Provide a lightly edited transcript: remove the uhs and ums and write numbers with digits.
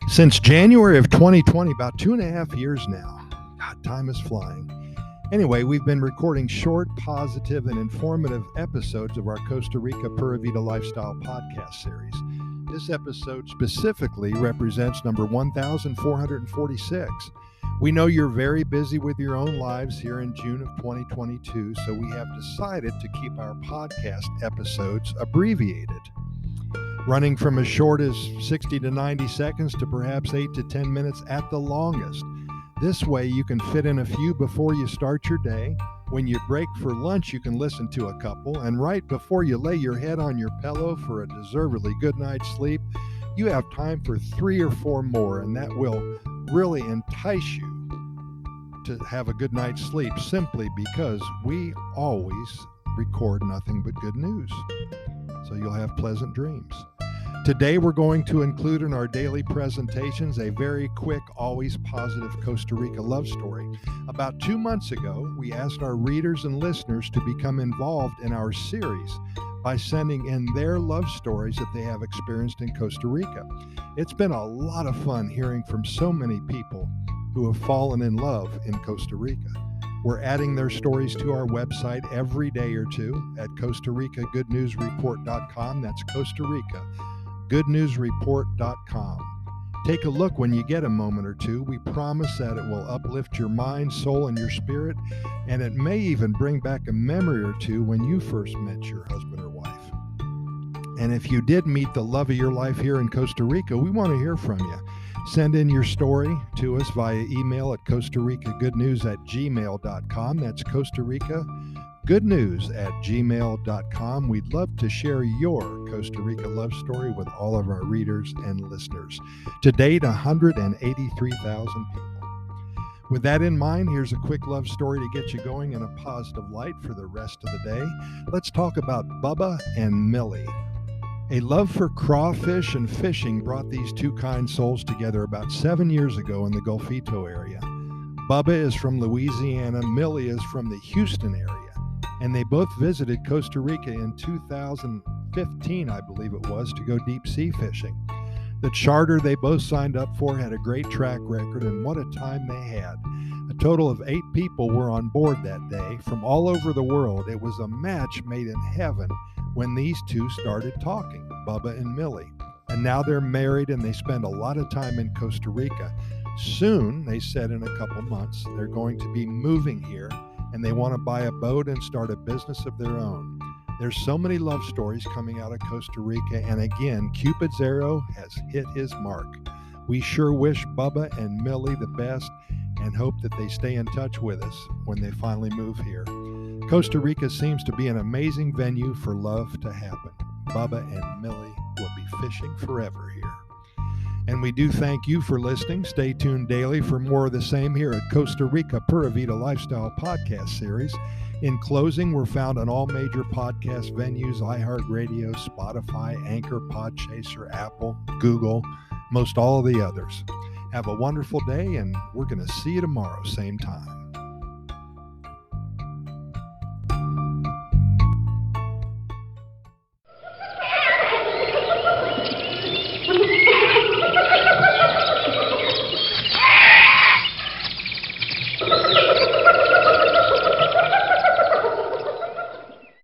Since January of 2020, about 2.5 years now. God, time is flying. Anyway, we've been recording short, positive, and informative episodes of our Costa Rica Pura Vida Lifestyle podcast series. This episode specifically represents number 1446. We know you're very busy with your own lives here in June of 2022, so we have decided to keep our podcast episodes abbreviated, running from as short as 60 to 90 seconds to perhaps 8 to 10 minutes at the longest. This way you can fit in a few before you start your day. When you break for lunch, you can listen to a couple, and right before you lay your head on your pillow for a deservedly good night's sleep, you have time for 3 or 4 more, and that will really entice you to have a good night's sleep, simply because we always record nothing but good news. So you'll have pleasant dreams. Today we're going to include in our daily presentations a very quick, always positive Costa Rica love story. About 2 months ago, we asked our readers and listeners to become involved in our series by sending in their love stories that they have experienced in Costa Rica. It's been a lot of fun hearing from so many people who have fallen in love in Costa Rica. We're adding their stories to our website every day or two at CostaRicaGoodNewsReport.com. That's Costa Rica GoodNewsReport.com. Take a look when you get a moment or two. We promise that it will uplift your mind, soul, and your spirit, and it may even bring back a memory or two when you first met your husband or wife. And if you did meet the love of your life here in Costa Rica, we want to hear from you. Send in your story to us via email at CostaRicaGoodNews@gmail.com. That's Costa Rica goodnews@gmail.com. We'd love to share your Costa Rica love story with all of our readers and listeners. To date, 183,000 people. With that in mind, here's a quick love story to get you going in a positive light for the rest of the day. Let's talk about Bubba and Millie. A love for crawfish and fishing brought these two kind souls together about 7 years ago in the Golfito area. Bubba is from Louisiana, Millie is from the Houston area, and they both visited Costa Rica in 2015, I believe it was, to go deep sea fishing. The charter they both signed up for had a great track record, and what a time they had. A total of 8 people were on board that day from all over the world. It was a match made in heaven when these two started talking, Bubba and Millie. And now they're married and they spend a lot of time in Costa Rica. Soon, they said in a couple months, they're going to be moving here, and they want to buy a boat and start a business of their own. There's so many love stories coming out of Costa Rica, and again, Cupid's arrow has hit his mark. We sure wish Bubba and Millie the best and hope that they stay in touch with us when they finally move here. Costa Rica seems to be an amazing venue for love to happen. Bubba and Millie will be fishing forever here. And we do thank you for listening. Stay tuned daily for more of the same here at Costa Rica Pura Vida Lifestyle podcast series. In closing, we're found on all major podcast venues: iHeartRadio, Spotify, Anchor, Podchaser, Apple, Google, most all of the others. Have a wonderful day, and we're going to see you tomorrow, same time.